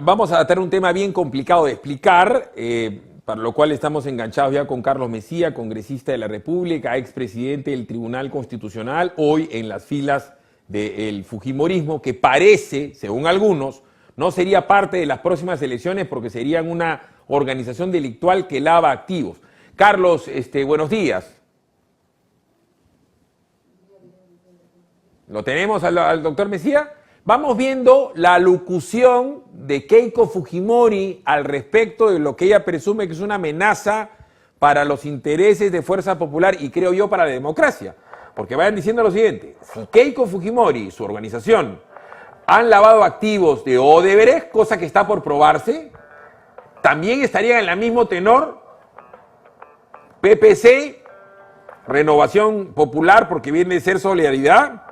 Vamos a tratar un tema bien complicado de explicar, para lo cual estamos enganchados ya con Carlos Messía, congresista de la República, expresidente del Tribunal Constitucional, hoy en las filas del fujimorismo, que parece, según algunos, no sería parte de las próximas elecciones porque serían una organización delictual que lava activos. Carlos, buenos días. ¿Lo tenemos al doctor Messía? Vamos viendo la alocución de Keiko Fujimori al respecto de lo que ella presume que es una amenaza para los intereses de Fuerza Popular y creo yo para la democracia. Porque vayan diciendo lo siguiente, si Keiko Fujimori y su organización han lavado activos de Odebrecht, cosa que está por probarse, también estarían en el mismo tenor PPC, Renovación Popular, porque viene de ser Solidaridad,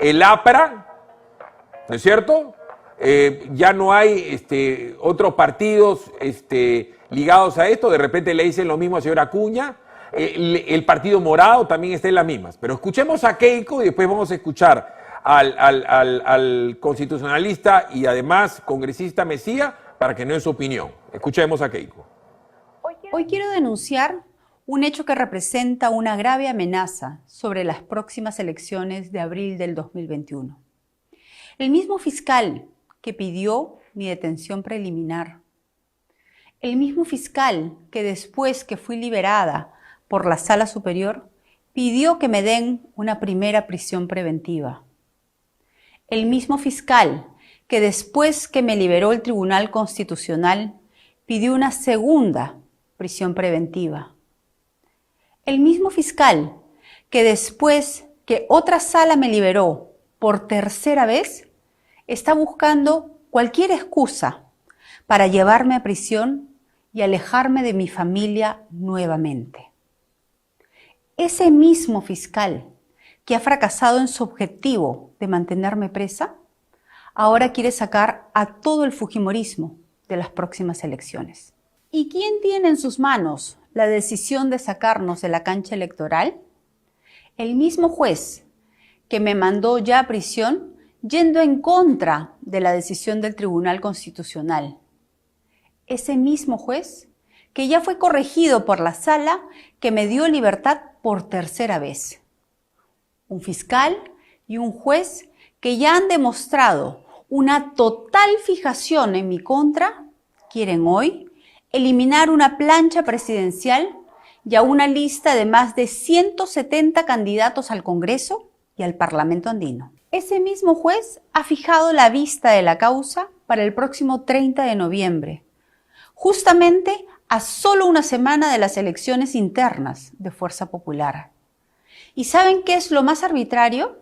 el APRA, ¿no es cierto? Ya no hay otros partidos ligados a esto, de repente le dicen lo mismo al señor Acuña, el Partido Morado también está en las mismas. Pero escuchemos a Keiko y después vamos a escuchar al constitucionalista y además congresista Messía para que nos dé su opinión. Escuchemos a Keiko. Hoy quiero denunciar un hecho que representa una grave amenaza sobre las próximas elecciones de abril del 2021. El mismo fiscal que pidió mi detención preliminar, el mismo fiscal que después que fui liberada por la Sala Superior, pidió que me den una primera prisión preventiva. El mismo fiscal que después que me liberó el Tribunal Constitucional, pidió una segunda prisión preventiva. El mismo fiscal que después que otra sala me liberó por tercera vez, está buscando cualquier excusa para llevarme a prisión y alejarme de mi familia nuevamente. Ese mismo fiscal que ha fracasado en su objetivo de mantenerme presa, ahora quiere sacar a todo el fujimorismo de las próximas elecciones. ¿Y quién tiene en sus manos la decisión de sacarnos de la cancha electoral? El mismo juez que me mandó ya a prisión yendo en contra de la decisión del Tribunal Constitucional. Ese mismo juez que ya fue corregido por la sala que me dio libertad por tercera vez. Un fiscal y un juez que ya han demostrado una total fijación en mi contra, quieren hoy eliminar una plancha presidencial y a una lista de más de 170 candidatos al Congreso y al Parlamento andino. Ese mismo juez ha fijado la vista de la causa para el próximo 30 de noviembre, justamente a solo una semana de las elecciones internas de Fuerza Popular. ¿Y saben qué es lo más arbitrario?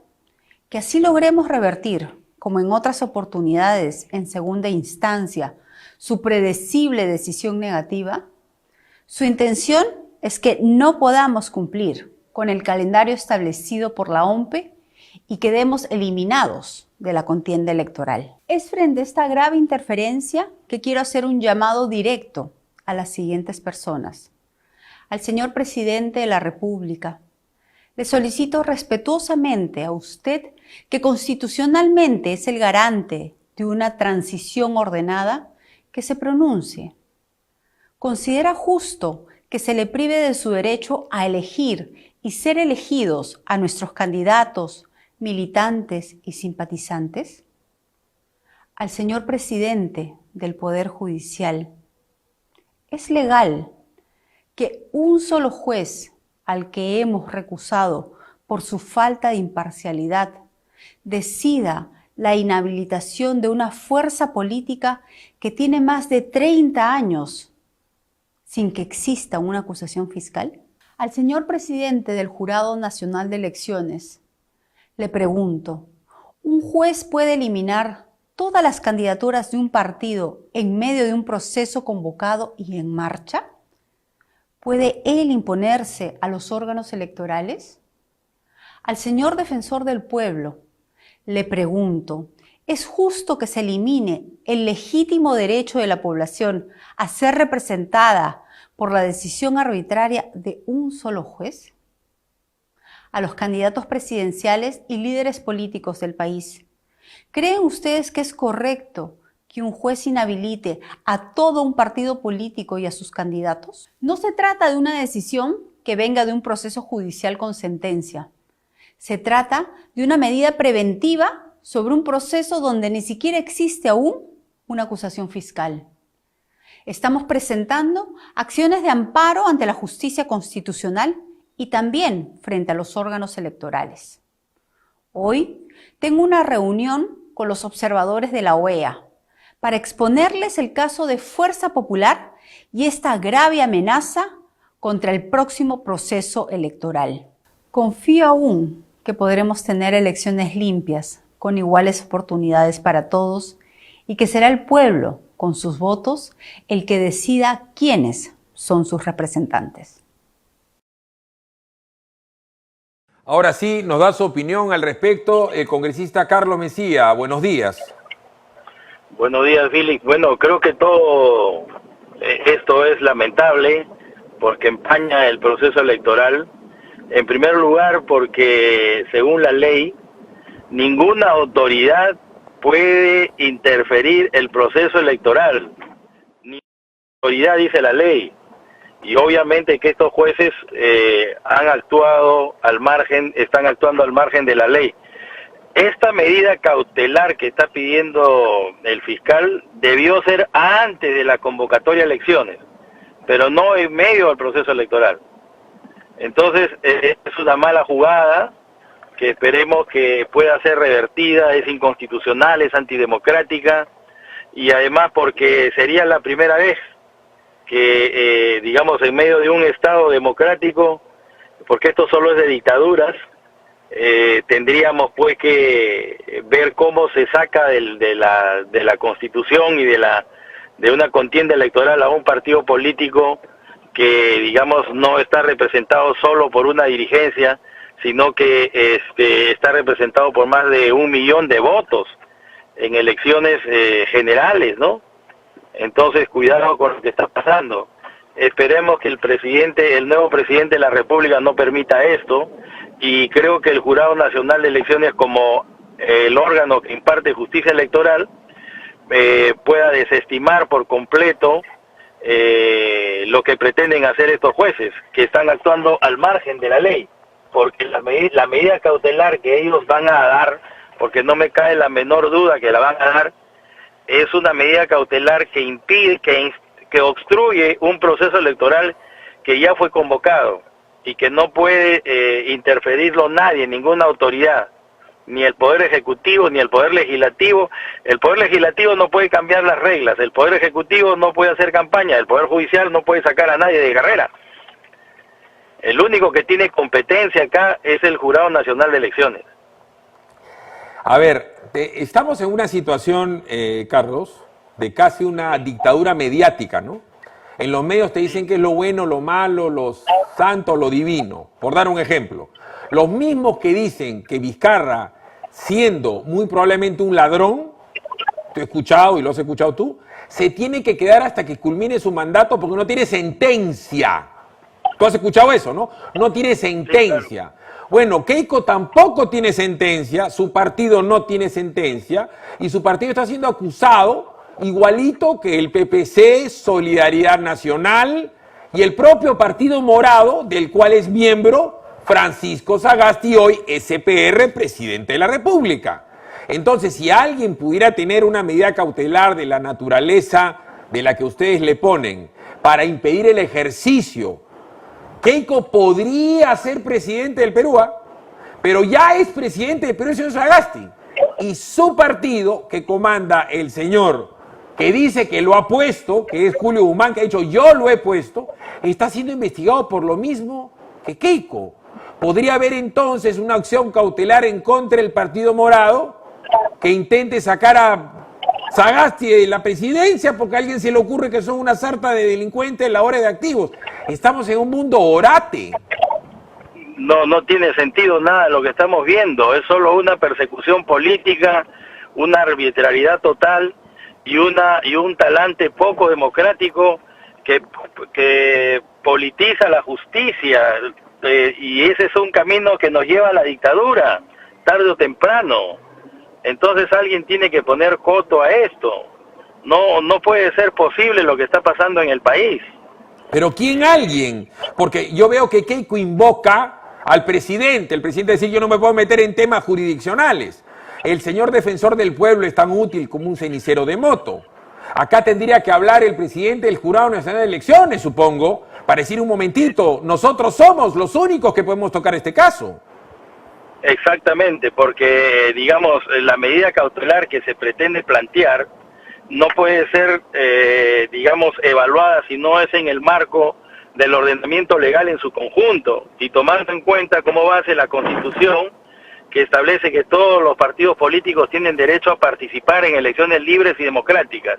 Que así logremos revertir, como en otras oportunidades en segunda instancia, su predecible decisión negativa. Su intención es que no podamos cumplir con el calendario establecido por la OMPE y quedemos eliminados de la contienda electoral. Es frente a esta grave interferencia que quiero hacer un llamado directo a las siguientes personas. Al señor presidente de la República, le solicito respetuosamente a usted, que constitucionalmente es el garante de una transición ordenada, que se pronuncie. ¿Considera justo que se le prive de su derecho a elegir y ser elegidos a nuestros candidatos, militantes y simpatizantes? Al señor presidente del Poder Judicial, ¿es legal que un solo juez al que hemos recusado por su falta de imparcialidad decida la inhabilitación de una fuerza política que tiene más de 30 años sin que exista una acusación fiscal? Al señor presidente del Jurado Nacional de Elecciones, le pregunto, ¿un juez puede eliminar todas las candidaturas de un partido en medio de un proceso convocado y en marcha? ¿Puede él imponerse a los órganos electorales? Al señor defensor del pueblo, le pregunto, ¿es justo que se elimine el legítimo derecho de la población a ser representada por la decisión arbitraria de un solo juez? A los candidatos presidenciales y líderes políticos del país, ¿creen ustedes que es correcto que un juez inhabilite a todo un partido político y a sus candidatos? No se trata de una decisión que venga de un proceso judicial con sentencia. Se trata de una medida preventiva sobre un proceso donde ni siquiera existe aún una acusación fiscal. Estamos presentando acciones de amparo ante la justicia constitucional y también frente a los órganos electorales. Hoy tengo una reunión con los observadores de la OEA para exponerles el caso de Fuerza Popular y esta grave amenaza contra el próximo proceso electoral. Confío aún que podremos tener elecciones limpias, con iguales oportunidades para todos, y que será el pueblo, con sus votos, el que decida quiénes son sus representantes. Ahora sí, nos da su opinión al respecto el congresista Carlos Mejía. Buenos días. Buenos días, Félix. Bueno, creo que todo esto es lamentable porque empaña el proceso electoral. En primer lugar, porque según la ley, ninguna autoridad puede interferir el proceso electoral. Ni autoridad dice la ley. Y obviamente que estos jueces han actuado al margen, están actuando al margen de la ley. Esta medida cautelar que está pidiendo el fiscal debió ser antes de la convocatoria a elecciones, pero no en medio del proceso electoral. Entonces es una mala jugada que esperemos que pueda ser revertida, es inconstitucional, es antidemocrática y además porque sería la primera vez que, digamos, en medio de un Estado democrático, porque esto solo es de dictaduras, tendríamos pues que ver cómo se saca de la Constitución y de una contienda electoral a un partido político que, digamos, no está representado solo por una dirigencia, sino que está representado por más de 1 millón de votos en elecciones generales, ¿no? Entonces, cuidado con lo que está pasando. Esperemos que el nuevo presidente de la República no permita esto, y creo que el Jurado Nacional de Elecciones, como el órgano que imparte justicia electoral, pueda desestimar por completo lo que pretenden hacer estos jueces, que están actuando al margen de la ley, porque la medida cautelar que ellos van a dar, porque no me cae la menor duda que la van a dar, es una medida cautelar que impide, que obstruye un proceso electoral que ya fue convocado y que no puede interferirlo nadie, ninguna autoridad, ni el Poder Ejecutivo, ni el Poder Legislativo. El Poder Legislativo no puede cambiar las reglas, el Poder Ejecutivo no puede hacer campaña, el Poder Judicial no puede sacar a nadie de carrera. El único que tiene competencia acá es el Jurado Nacional de Elecciones. A ver, estamos en una situación, Carlos, de casi una dictadura mediática, ¿no? En los medios te dicen qué es lo bueno, lo malo, lo santo, lo divino. Por dar un ejemplo, los mismos que dicen que Vizcarra, siendo muy probablemente un ladrón, te he escuchado y lo has escuchado tú, se tiene que quedar hasta que culmine su mandato porque no tiene sentencia. Tú has escuchado eso, ¿no? No tiene sentencia. Sí, claro. Bueno, Keiko tampoco tiene sentencia, su partido no tiene sentencia y su partido está siendo acusado igualito que el PPC, Solidaridad Nacional y el propio Partido Morado, del cual es miembro Francisco Sagasti, hoy SPR, presidente de la República. Entonces, si alguien pudiera tener una medida cautelar de la naturaleza de la que ustedes le ponen para impedir el ejercicio, Keiko podría ser presidente del Perú, pero ya es presidente del Perú el señor Sagasti. Y su partido, que comanda el señor que dice que lo ha puesto, que es Julio Guzmán, que ha dicho yo lo he puesto, está siendo investigado por lo mismo que Keiko. Podría haber entonces una acción cautelar en contra del Partido Morado que intente sacar a Sagasti de la presidencia porque a alguien se le ocurre que son una sarta de delincuentes en la hora de activos. Estamos en un mundo orate. No tiene sentido nada lo que estamos viendo, es solo una persecución política, una arbitrariedad total y un talante poco democrático que politiza la justicia, y ese es un camino que nos lleva a la dictadura, tarde o temprano. Entonces alguien tiene que poner coto a esto. No puede ser posible lo que está pasando en el país. Pero ¿quién alguien? Porque yo veo que Keiko invoca al presidente. El presidente dice, yo no me puedo meter en temas jurisdiccionales. El señor defensor del pueblo es tan útil como un cenicero de moto. Acá tendría que hablar el presidente del Jurado Nacional de Elecciones, supongo, para decir un momentito, nosotros somos los únicos que podemos tocar este caso. Exactamente, porque, digamos, la medida cautelar que se pretende plantear no puede ser, digamos, evaluada si no es en el marco del ordenamiento legal en su conjunto, y tomando en cuenta como base la Constitución, que establece que todos los partidos políticos tienen derecho a participar en elecciones libres y democráticas.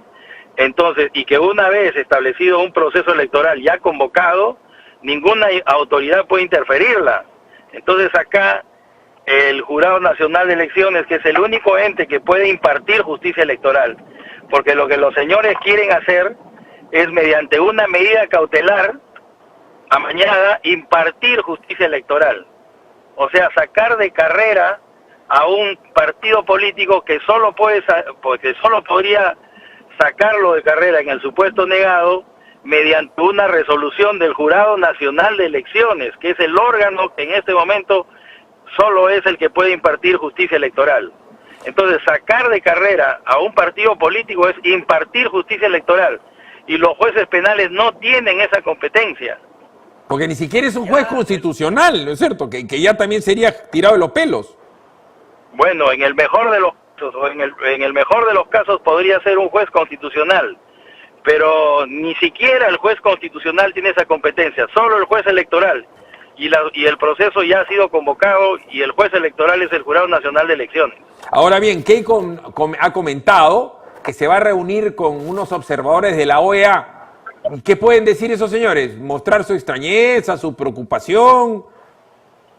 Entonces, y que una vez establecido un proceso electoral ya convocado, ninguna autoridad puede interferirla. Entonces acá el Jurado Nacional de Elecciones, que es el único ente que puede impartir justicia electoral, porque lo que los señores quieren hacer es, mediante una medida cautelar amañada, impartir justicia electoral. O sea, sacar de carrera a un partido político que solo podría sacarlo de carrera en el supuesto negado mediante una resolución del Jurado Nacional de Elecciones, que es el órgano que en este momento solo es el que puede impartir justicia electoral. Entonces, sacar de carrera a un partido político es impartir justicia electoral, y los jueces penales no tienen esa competencia. Porque ni siquiera es un juez constitucional, ¿no es cierto? Que ya también sería tirado de los pelos. Bueno, en el mejor de los casos, o en el mejor de los casos podría ser un juez constitucional, pero ni siquiera el juez constitucional tiene esa competencia, solo el juez electoral, y el proceso ya ha sido convocado, y el juez electoral es el Jurado Nacional de Elecciones. Ahora bien, Keiko ha comentado que se va a reunir con unos observadores de la OEA. ¿Qué pueden decir esos señores? ¿Mostrar su extrañeza, su preocupación?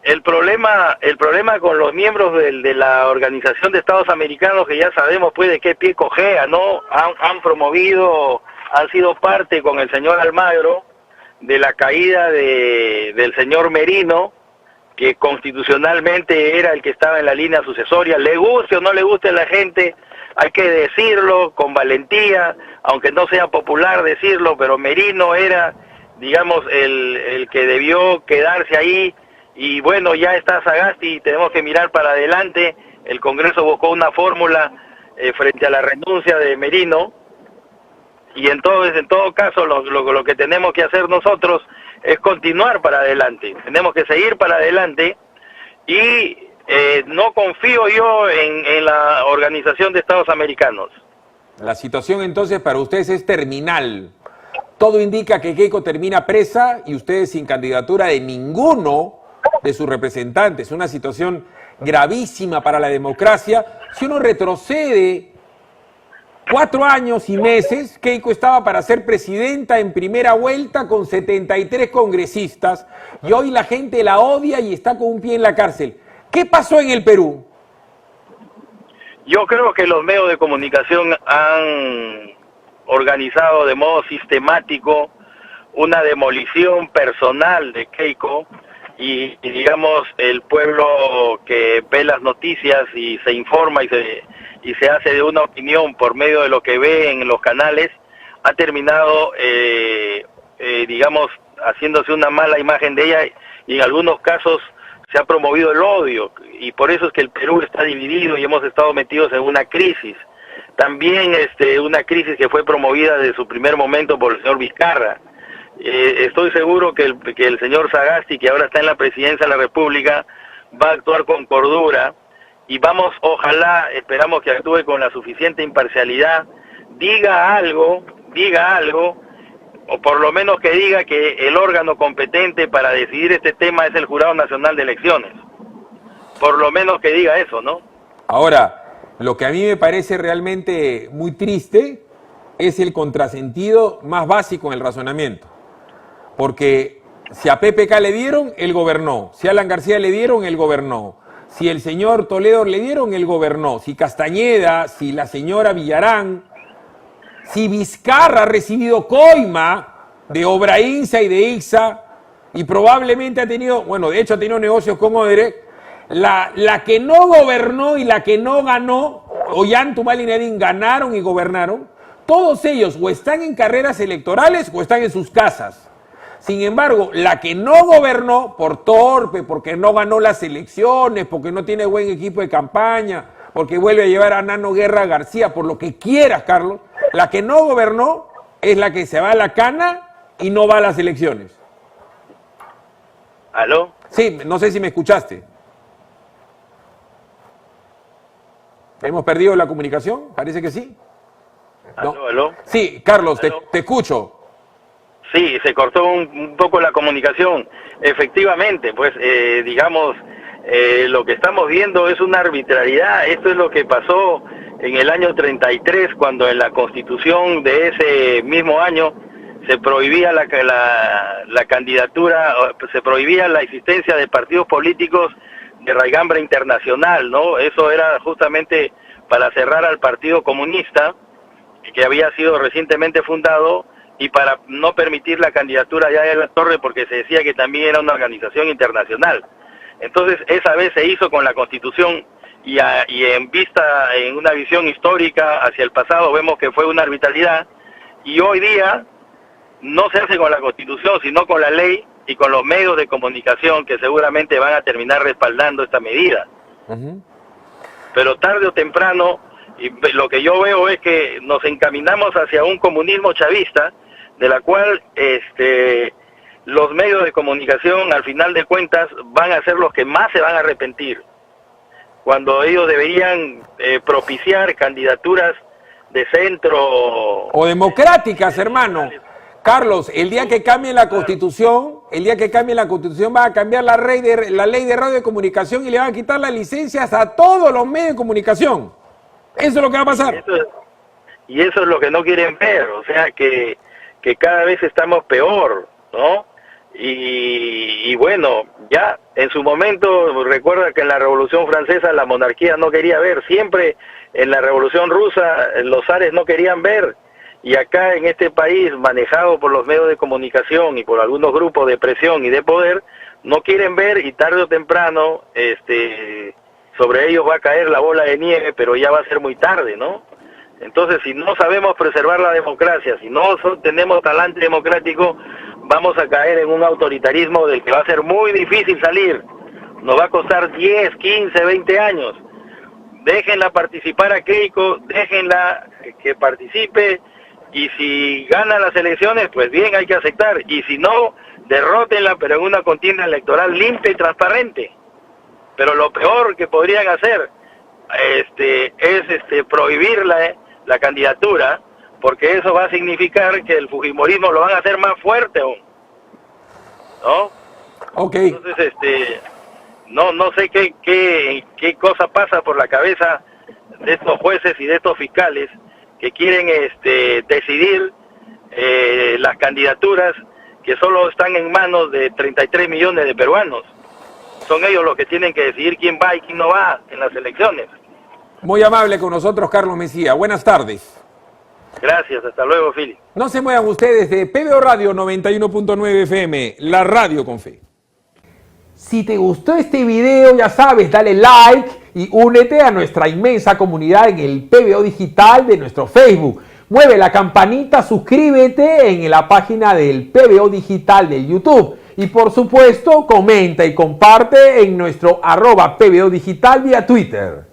El problema con los miembros de la Organización de Estados Americanos, que ya sabemos pues de qué pie cojea, ¿no? Han promovido, han sido parte con el señor Almagro de la caída del señor Merino, que constitucionalmente era el que estaba en la línea sucesoria. Le guste o no le guste a la gente, hay que decirlo con valentía, aunque no sea popular decirlo, pero Merino era, digamos, el que debió quedarse ahí. Y bueno, ya está Sagasti, tenemos que mirar para adelante. El Congreso buscó una fórmula frente a la renuncia de Merino, y entonces, en todo caso, lo que tenemos que hacer nosotros es continuar para adelante. Tenemos que seguir para adelante, y no confío yo en la Organización de Estados Americanos. La situación entonces para ustedes es terminal. Todo indica que Keiko termina presa y ustedes sin candidatura de ninguno de sus representantes. Una situación gravísima para la democracia. Si uno retrocede 4 años y meses, Keiko estaba para ser presidenta en primera vuelta con 73 congresistas, y hoy la gente la odia y está con un pie en la cárcel. ¿Qué pasó en el Perú? Yo creo que los medios de comunicación han organizado de modo sistemático una demolición personal de Keiko, y digamos, el pueblo que ve las noticias y se informa y se hace de una opinión por medio de lo que ve en los canales, ha terminado, digamos, haciéndose una mala imagen de ella, y en algunos casos se ha promovido el odio, y por eso es que el Perú está dividido y hemos estado metidos en una crisis. También una crisis que fue promovida desde su primer momento por el señor Vizcarra. Estoy seguro que el señor Sagasti, que ahora está en la presidencia de la República, va a actuar con cordura, y ojalá, esperamos que actúe con la suficiente imparcialidad, diga algo, o por lo menos que diga que el órgano competente para decidir este tema es el Jurado Nacional de Elecciones. Por lo menos que diga eso, ¿no? Ahora, lo que a mí me parece realmente muy triste es el contrasentido más básico en el razonamiento. Porque si a PPK le dieron, él gobernó. Si a Alan García le dieron, él gobernó. Si el señor Toledo le dieron, él gobernó. Si Castañeda, si la señora Villarán, si Vizcarra ha recibido coima de Obraínsa y de Ixa, y probablemente ha tenido, bueno, de hecho ha tenido negocios con Odebrecht, la que no gobernó y la que no ganó, Ollanta, Humala y Nadine, ganaron y gobernaron, todos ellos o están en carreras electorales o están en sus casas. Sin embargo, la que no gobernó por torpe, porque no ganó las elecciones, porque no tiene buen equipo de campaña, porque vuelve a llevar a Nano Guerra García, por lo que quieras, Carlos, la que no gobernó es la que se va a la cana y no va a las elecciones. ¿Aló? Sí, no sé si me escuchaste. ¿Hemos perdido la comunicación? Parece que sí. ¿No? ¿Aló, aló? Sí, Carlos, ¿Aló? te escucho. Sí, se cortó un poco la comunicación. Efectivamente, pues digamos, lo que estamos viendo es una arbitrariedad. Esto es lo que pasó en el año 33, cuando en la Constitución de ese mismo año se prohibía la candidatura, se prohibía la existencia de partidos políticos de raigambre internacional, ¿no? Eso era justamente para cerrar al Partido Comunista, que había sido recientemente fundado, y para no permitir la candidatura ya de la Torre, porque se decía que también era una organización internacional. Entonces, esa vez se hizo con la Constitución, y en vista, en una visión histórica hacia el pasado, vemos que fue una arbitrariedad, y hoy día no se hace con la Constitución, sino con la ley y con los medios de comunicación que seguramente van a terminar respaldando esta medida. Pero tarde o temprano, y lo que yo veo es que nos encaminamos hacia un comunismo chavista, de la cual los medios de comunicación, al final de cuentas, van a ser los que más se van a arrepentir, cuando ellos deberían propiciar candidaturas de centro o democráticas, hermano. Carlos, el día que cambie la Constitución, va a cambiar la ley de radio y comunicación y le van a quitar las licencias a todos los medios de comunicación. Eso es lo que va a pasar. Y eso es lo que no quieren ver, o sea que cada vez estamos peor, ¿no? Y bueno, ya en su momento, recuerda que en la Revolución Francesa la monarquía no quería ver, siempre en la Revolución Rusa los zares no querían ver, y acá en este país, manejado por los medios de comunicación y por algunos grupos de presión y de poder, no quieren ver, y tarde o temprano sobre ellos va a caer la bola de nieve, pero ya va a ser muy tarde, ¿no? Entonces, si no sabemos preservar la democracia, si no tenemos talante democrático, vamos a caer en un autoritarismo del que va a ser muy difícil salir. Nos va a costar 10, 15, 20 años. Déjenla participar a Keiko, déjenla que participe, y si gana las elecciones, pues bien, hay que aceptar, y si no, derrótenla, pero en una contienda electoral limpia y transparente. Pero lo peor que podrían hacer es prohibir la candidatura, porque eso va a significar que el fujimorismo lo van a hacer más fuerte aún, ¿no? Okay. Entonces, no sé qué cosa pasa por la cabeza de estos jueces y de estos fiscales que quieren decidir las candidaturas que solo están en manos de 33 millones de peruanos. Son ellos los que tienen que decidir quién va y quién no va en las elecciones. Muy amable con nosotros, Carlos Mejía. Buenas tardes. Gracias, hasta luego, Philip. No se muevan ustedes de PBO Radio 91.9 FM, la radio con fe. Si te gustó este video, ya sabes, dale like y únete a nuestra inmensa comunidad en el PBO Digital de nuestro Facebook. Mueve la campanita, suscríbete en la página del PBO Digital de YouTube. Y por supuesto, comenta y comparte en nuestro @PBO Digital vía Twitter.